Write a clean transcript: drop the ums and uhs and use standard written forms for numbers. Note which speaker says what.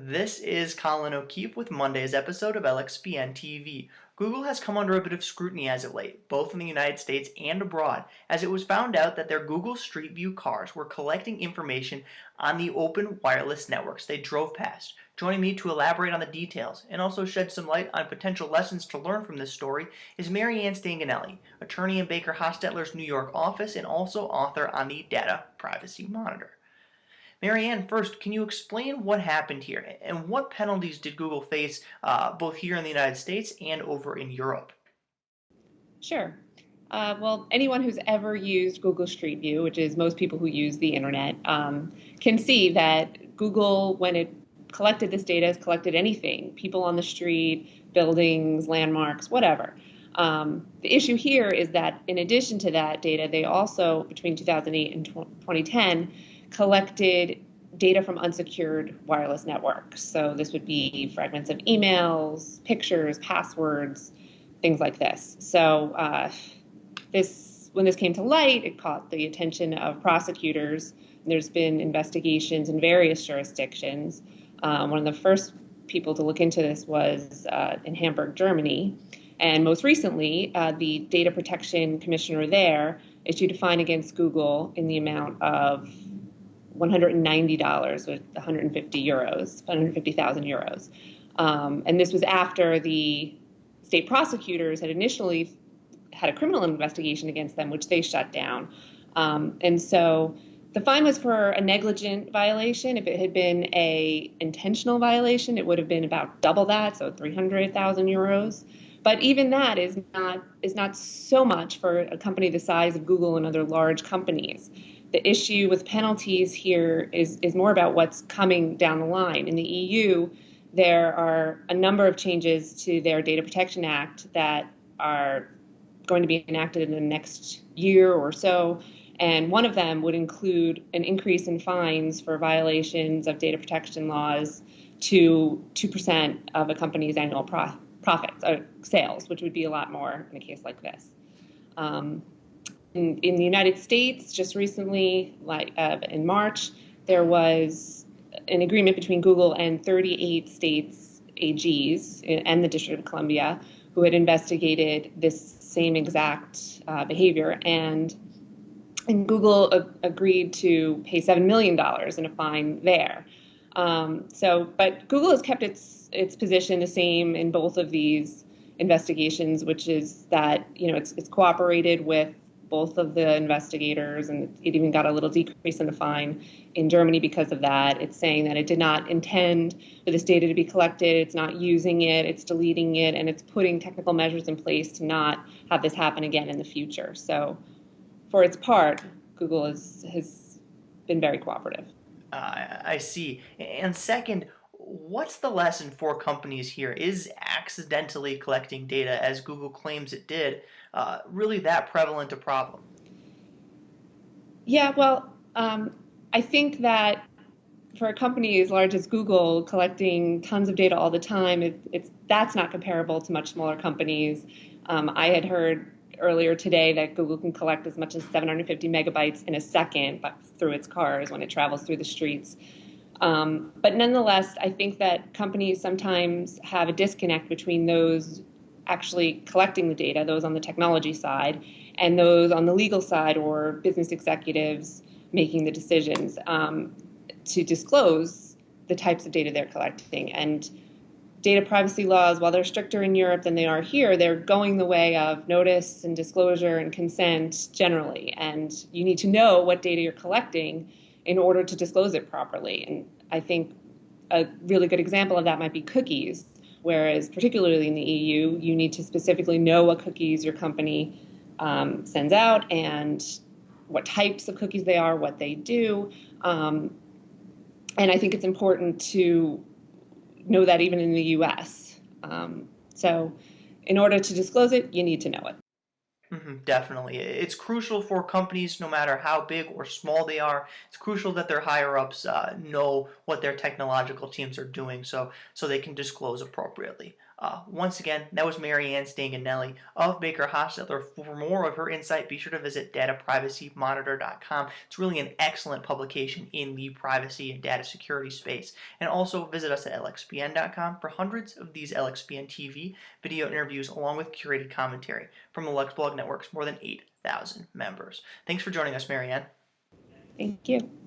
Speaker 1: This is Colin O'Keefe with Monday's episode of LXBN TV. Google has come under a bit of scrutiny as of late, both in the United States and abroad, as it was found out that their Google Street View cars were collecting information on the open wireless networks they drove past. Joining me to elaborate on the details and also shed some light on potential lessons to learn from this story is Maryanne Stanganelli, attorney in BakerHostetler's New York office and also author on the Data Privacy Monitor. Maryanne, first, can you explain what happened here and what penalties did Google face both here in the United States and over in Europe?
Speaker 2: Sure. Well, anyone who's ever used Google Street View, which is most people who use the internet, can see that Google, when it collected this data, has collected anything, people on the street, buildings, landmarks, whatever. The issue here is that in addition to that data, they also, between 2008 and 2010, collected data from unsecured wireless networks. So this would be fragments of emails, pictures, passwords, things like this. So when this came to light, it caught the attention of prosecutors. There's been investigations in various jurisdictions. One of the first people to look into this was in Hamburg, Germany. And most recently, the data protection commissioner there issued a fine against Google in the amount of $190 with 150,000 euros. And this was after the state prosecutors had initially had a criminal investigation against them, which they shut down. And so the fine was for a negligent violation. If it had been an intentional violation, it would have been about double that, so 300,000 euros. But even that is not so much for a company the size of Google and other large companies. The issue with penalties here is more about what's coming down the line. In the EU, there are a number of changes to their Data Protection Act that are going to be enacted in the next year or so, and one of them would include an increase in fines for violations of data protection laws to 2% of a company's annual profits or sales, which would be a lot more in a case like this. In the United States, just recently, in March, there was an agreement between Google and 38 states' AGs and the District of Columbia who had investigated this same exact behavior, and Google agreed to pay $7 million in a fine there. But Google has kept its position the same in both of these investigations, which is that it's cooperated with both of the investigators, and it even got a little decrease in the fine in Germany because of that. It's saying that it did not intend for this data to be collected, it's not using it, it's deleting it, and it's putting technical measures in place to not have this happen again in the future. So for its part, Google has been very cooperative.
Speaker 1: I see. And second, what's the lesson for companies here? Is accidentally collecting data, as Google claims it did, really that prevalent a problem?
Speaker 2: Yeah, well, I think that for a company as large as Google, collecting tons of data all the time, that's not comparable to much smaller companies. I had heard earlier today that Google can collect as much as 750 megabytes in a second through its cars when it travels through the streets. But nonetheless, I think that companies sometimes have a disconnect between those actually collecting the data, those on the technology side, and those on the legal side or business executives making the decisions to disclose the types of data they're collecting. And data privacy laws, while they're stricter in Europe than they are here, they're going the way of notice and disclosure and consent generally. And you need to know what data you're collecting in order to disclose it properly. And I think a really good example of that might be cookies, whereas particularly in the EU, you need to specifically know what cookies your company sends out and what types of cookies they are, what they do. And I think it's important to know that even in the US. So in order to disclose it, you need to know it.
Speaker 1: Definitely. It's crucial for companies, no matter how big or small they are. It's crucial that their higher-ups know what their technological teams are doing so they can disclose appropriately. Once again, that was Maryanne Stanganelli of BakerHostetler. For more of her insight, be sure to visit dataprivacymonitor.com. It's really an excellent publication in the privacy and data security space. And also visit us at LXBN.com for hundreds of these LXBN TV video interviews along with curated commentary from the LexBlog Network's more than 8,000 members. Thanks for joining us, Maryanne.
Speaker 2: Thank you.